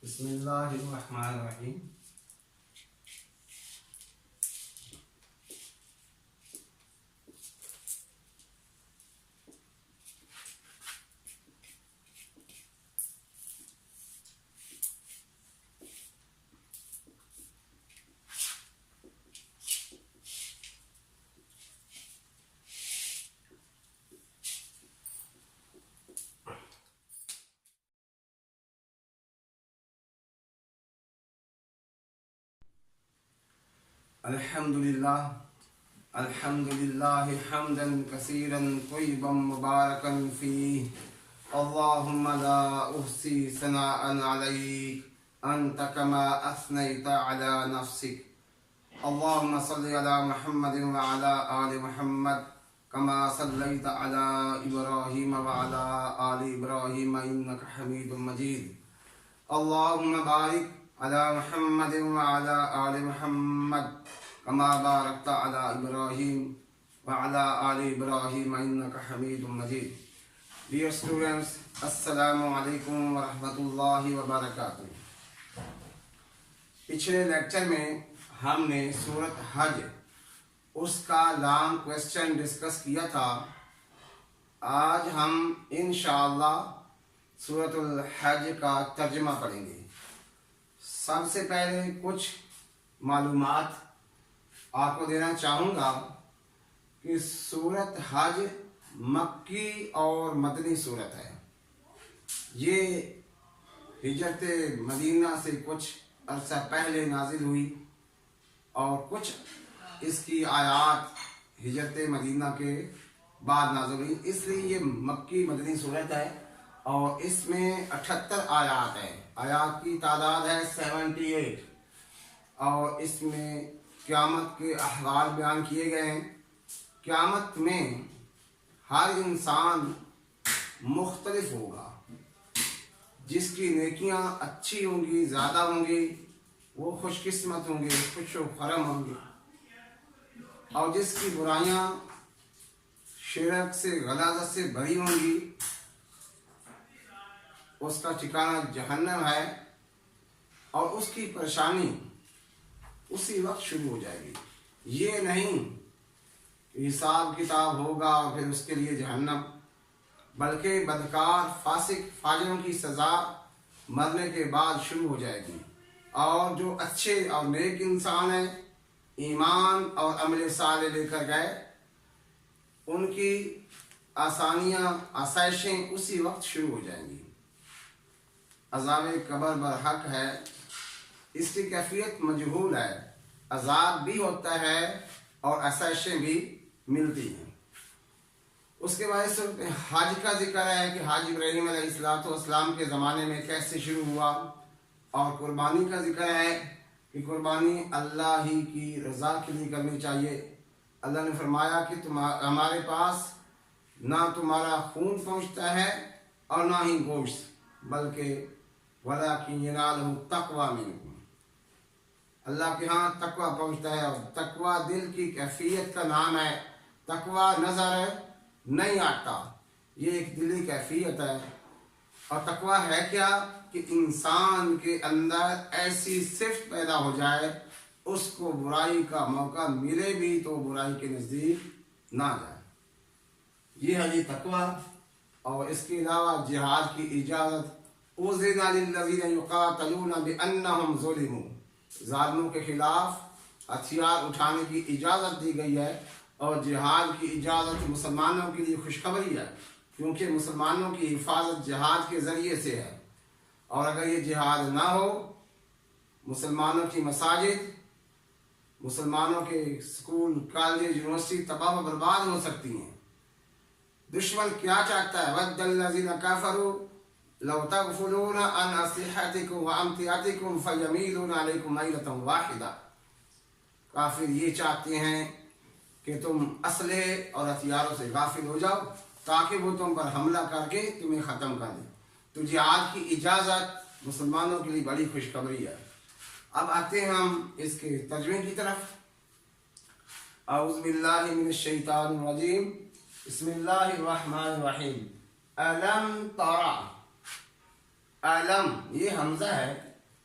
بسم اللہ الرحمن الرحیم۔ الحمدللہ حمدا کثیرا طیبا مبارکا فیہ، اللہم لا احصی ثناء علیک انت کما اثنیت علی نفسک، اللہم صلی علی محمد وعلی آل محمد کما صلیت علی ابراہیم وعلی آل ابراہیم انک حمید مجید، اللہم بارک علی محمد وعلی آل محمد کما بارکت علی ابراہیم وعلی آل ابراہیم انک حمید مجید۔ Dear students, السلام علیکم ورحمۃ اللہ وبرکاتہ۔ پچھلے لیکچر میں ہم نے سورۃ حج اس کا لانگ کویسچن ڈسکس کیا تھا۔ آج ہم انشاءاللہ سورۃ الحج کا ترجمہ پڑھیں گے۔ سب سے پہلے کچھ معلومات آپ کو دینا چاہوں گا کہ سورۃ حج مکی اور مدنی سورت ہے۔ یہ ہجرت مدینہ سے کچھ عرصہ پہلے نازل ہوئی اور کچھ اس کی آیات ہجرت مدینہ کے بعد نازل ہوئی، اس لیے یہ مکی مدنی سورت ہے اور اس میں 78 آیات ہیں۔ آیات کی تعداد ہے 78 اور اس میں قیامت کے احوال بیان کیے گئے ہیں۔ قیامت میں ہر انسان مختلف ہوگا، جس کی نیکیاں اچھی ہوں گی، زیادہ ہوں گی، وہ خوش قسمت ہوں گے، خوش و خرم ہوں گے، اور جس کی برائیاں شرک سے غلاظت سے بری ہوں گی اس کا ٹھکانہ جہنم ہے اور اس کی پریشانی اسی وقت شروع ہو جائے گی۔ یہ نہیں کہ حساب کتاب ہوگا اور پھر اس کے لیے جہنم، بلکہ بدکار فاسق فاجروں کی سزا مرنے کے بعد شروع ہو جائے گی، اور جو اچھے اور نیک انسان ہیں، ایمان اور عمل صالح لے کر گئے، ان کی آسانیاں آسائشیں اسی وقت شروع ہو جائیں گی۔ عذاب قبر برحق ہے، اس کی کیفیت مجہول ہے، عذاب بھی ہوتا ہے اور آسائشیں بھی ملتی ہیں۔ اس کے بعد صورت حج کا ذکر ہے کہ حج ابراہیم علیہ السلام کے زمانے میں کیسے شروع ہوا، اور قربانی کا ذکر ہے کہ قربانی اللہ ہی کی رضا کے لیے کرنی چاہیے۔ اللہ نے فرمایا کہ ہمارے پاس نہ تمہارا خون پہنچتا ہے اور نہ ہی گوشت، بلکہ وَلَٰكِن يَنَالُهُ التَّقْوَىٰ مِنكُمْ، اللہ کے ہاں تقویٰ پہنچتا ہے، اور تقویٰ دل کی کیفیت کا نام ہے۔ تقویٰ نظر نہیں آتا، یہ ایک دلی کیفیت ہے۔ اور تقویٰ ہے کیا؟ کہ انسان کے اندر ایسی صفت پیدا ہو جائے اس کو برائی کا موقع ملے بھی تو برائی کے نزدیک نہ جائے، یہ ہے یہ تقویٰ۔ اور اس کے علاوہ جہاد کی اجازت، اُذِنَ لِلَّذِينَ يُقَاتَلُونَ بِأَنَّهُمْ ظُلِمُوا، ظالموں کے خلاف ہتھیار اٹھانے کی اجازت دی گئی ہے، اور جہاد کی اجازت مسلمانوں کے لیے خوشخبری ہے، کیونکہ مسلمانوں کی حفاظت جہاد کے ذریعے سے ہے، اور اگر یہ جہاد نہ ہو، مسلمانوں کی مساجد، مسلمانوں کے اسکول، کالج، یونیورسٹی تباہ و برباد ہو سکتی ہیں۔ دشمن کیا چاہتا ہے؟ وَدَّ الَّذِينَ كَفَرُوا لَوْ تَغْفُلُونَ عَنْ أَسْلِحَتِكُمْ وَأَمْتِعَتِكُمْ فَيَمِيلُونَ عَلَيْكُمْ مَيْلَةً وَاحِدَةً، کافر یہ چاہتے ہیں کہ تم اسلحے اور ہتھیاروں سے غافل ہو جاؤ تاکہ وہ تم پر حملہ کر کے تمہیں ختم کر دیں۔ تو جہاد کی اجازت مسلمانوں کے لیے بڑی خوشخبری ہے۔ اب آتے ہیں ہم اس کے ترجمے کی طرف۔ اعوذ باللہ من الشیطان الرجیم، بسم اللہ الرحمن الرحیم۔ علم ترى، علم یہ حمزہ ہے،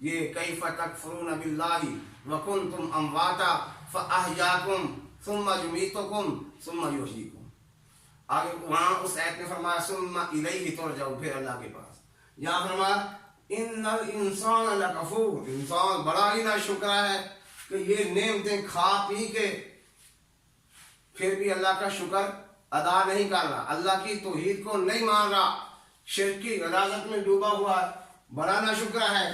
یہ کیف تکفرون باللہ وکنتم امواتا فاحیاکم ثم یمیتکم ثم یحییکم. آگے وہاں اس آیت میں فرمایا ثم الیہ ترجعون، پھر اللہ کے پاس. یہاں فرمایا ان الانسان لکفور، انسان بڑا ہی ناشکرا ہے کہ یہ نعمتیں کھا پی کے پھر بھی اللہ کا شکر ادا نہیں کر رہا، اللہ کی توحید کو نہیں مان رہا، شرک کی غلاظت میں ڈوبا ہوا ہے، بڑا ناشکرا ہے.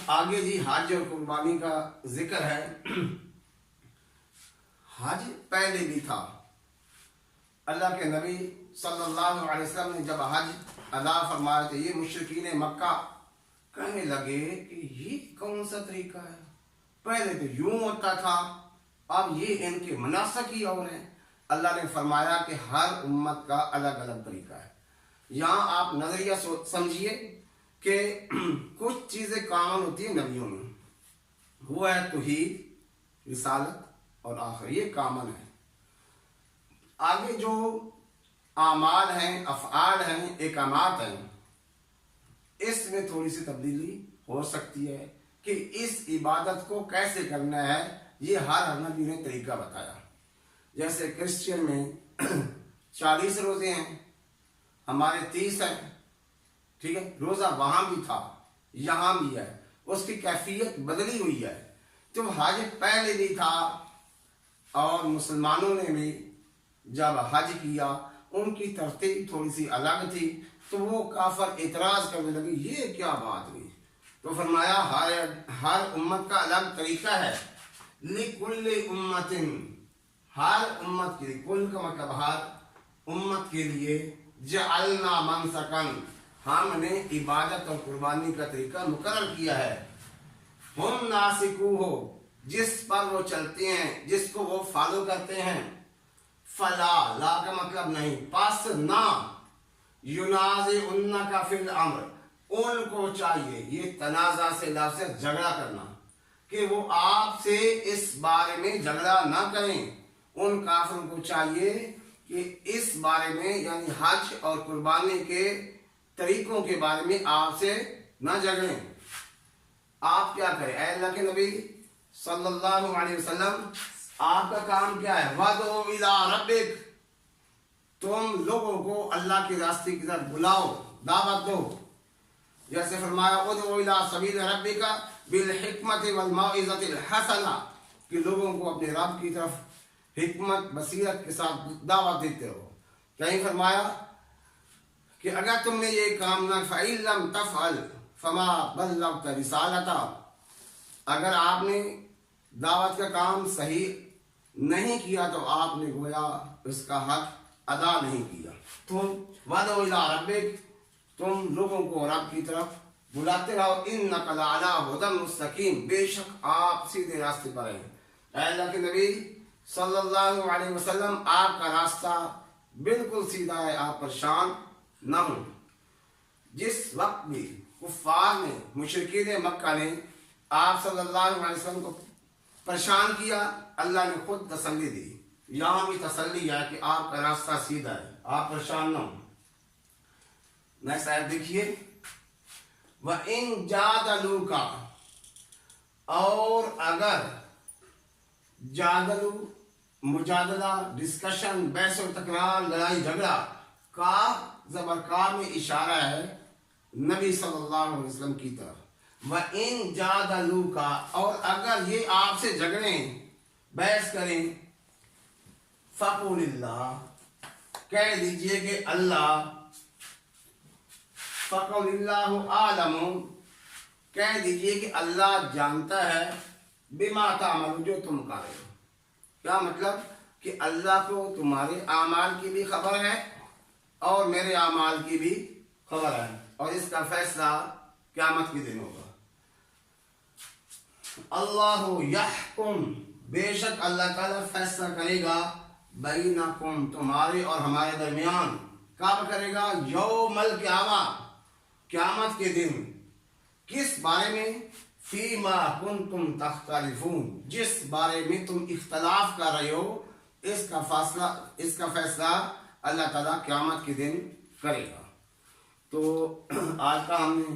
آگے جی حج اور قربانی کا ذکر ہے. حج پہلے بھی تھا. اللہ کے نبی صلی اللہ علیہ وسلم نے جب حج ادا فرمایا تو یہ مشرکین مکہ کہنے لگے کہ یہ کون سا طریقہ ہے، پہلے تو یوں ہوتا تھا، اب یہ ان کے مناسک ہی اور ہیں. اللہ نے فرمایا کہ ہر امت کا الگ الگ طریقہ ہے. یہاں آپ نظریہ سمجھیے کہ کچھ چیزیں کامن ہوتی ہیں نبیوں میں، وہ ہے توحید، رسالت اور آخر، یہ کامن ہے. آگے جو اعمال ہیں، افعال ہیں، احکامات ہیں، اس میں تھوڑی سی تبدیلی ہو سکتی ہے کہ اس عبادت کو کیسے کرنا ہے. یہ ہر نبی نے طریقہ بتایا. جیسے کرسچن میں 40 روزے ہیں، ہمارے 30 ہیں، ٹھیک ہے. روزہ وہاں بھی تھا، یہاں بھی ہے، اس کی کیفیت بدلی ہوئی ہے. تو حج پہلے بھی تھا اور مسلمانوں نے بھی جب حج کیا ان کی ترتیب تھوڑی سی الگ تھی تو وہ کافر اعتراض کرنے لگے یہ کیا بات ہوئی. تو فرمایا ہر امت کا الگ طریقہ ہے. لِكُلِّ أُمَّةٍ، ہر امت کے لیے، کل کا مطلب ہر امت کے لیے، جعلنا منسکن، ہم نے عبادت اور قربانی کا طریقہ مقرر کیا ہے. ہم ناسکوہ، جس پر وہ چلتے ہیں، جس کو وہ فالو کرتے ہیں. فلا، لا کا مطلب نہیں، پس نہ، ینازعنک فی الامر، ان کو چاہیے، یہ تنازع سے لفظ ہے جھگڑا کرنا، کہ وہ آپ سے اس بارے میں جھگڑا نہ کریں. ان کافروں کو چاہیے کہ اس بارے میں یعنی حج اور قربانی کے طریقوں کے بارے میں آپ سے نہ جھگڑیں. آپ کیا کریں اے اللہ کے نبی صلی اللہ علیہ وسلم، آپ کا کام کیا ہے؟ وَادْعُ إِلَىٰ رَبِّكَ، تم لوگوں کو اللہ کے راستے کی طرف بلاؤ، دعوت دو. جیسے فرمایا ادعو الی سبیل ربک بالحکمت والموعظۃ الحسنہ، کہ لوگوں کو اپنے رب کی طرف حکمت بصیرت کے ساتھ دعوت دیتے ہو. کہیں فرمایا کہ اگر تم نے یہ کام نہ فَإِن لَمْ تَفْعَلْ فَمَا بَلَّغْتَ رِسَالَتَهُ، اگر آپ نے دعوت کا کام صحیح نہیں کیا تو آپ نے گویا اس کا حق ادا نہیں کیا. تم وَادْعُ إِلَىٰ رَبِّكَ، تم لوگوں کو رب کی طرف بلاتے رہو. اِنَّكَ لَعَلَىٰ هُدًى مُسْتَقِيمٍ، بے شک آپ سیدھے راستے پر ہیں. اے اللہ کے نبی صلی اللہ علیہ وسلم، آپ کا راستہ بالکل سیدھا ہے، آپ پریشان نہ ہوں. جس وقت بھی کفار نے، مشرکین مکہ نے آپ صلی اللہ علیہ وسلم کو پریشان کیا، اللہ نے خود تسلی دی. یہاں بھی تسلی ہے کہ آپ کا راستہ سیدھا ہے، آپ پریشان نہ ہوں. نیکسٹ آیت دیکھیے، وَإِن جَادَلُوكَ، اور اگر جادلو، مجادلہ، ڈسکشن، بحث و تکرار، لڑائی جھگڑا، کا زبرکار میں اشارہ ہے نبی صلی اللہ علیہ وسلم کی طرف. وَإِن جَادَلُوكَ، اور اگر یہ آپ سے جھگڑیں، بحث کریں، فَقُلِ اللَّهُ، کہہ دیجئے کہ اللہ، فَقُلِ اللَّهُ أَعْلَمُ، کہہ دیجئے کہ اللہ جانتا ہے، بِمَا تَعْمَلُونَ، جو تم کر رہے ہو. کیا مطلب؟ کہ اللہ کو تمہارے اعمال کی بھی خبر ہے اور میرے اعمال کی بھی خبر ہے، اور اس کا فیصلہ قیامت کے دن ہوگا. اللہ یحکم، بے شک اللہ تعالیٰ فیصلہ کرے گا، بینکم، تمہارے اور ہمارے درمیان. کب کرے گا؟ یوم القیامہ، قیامت کے دن. کس بارے میں؟ فیما کنتم تختلفون، جس بارے میں تم اختلاف کر رہے ہو، اس کا فیصلہ اللہ تعالیٰ قیامت کے دن کرے گا. تو آج کا ہم نے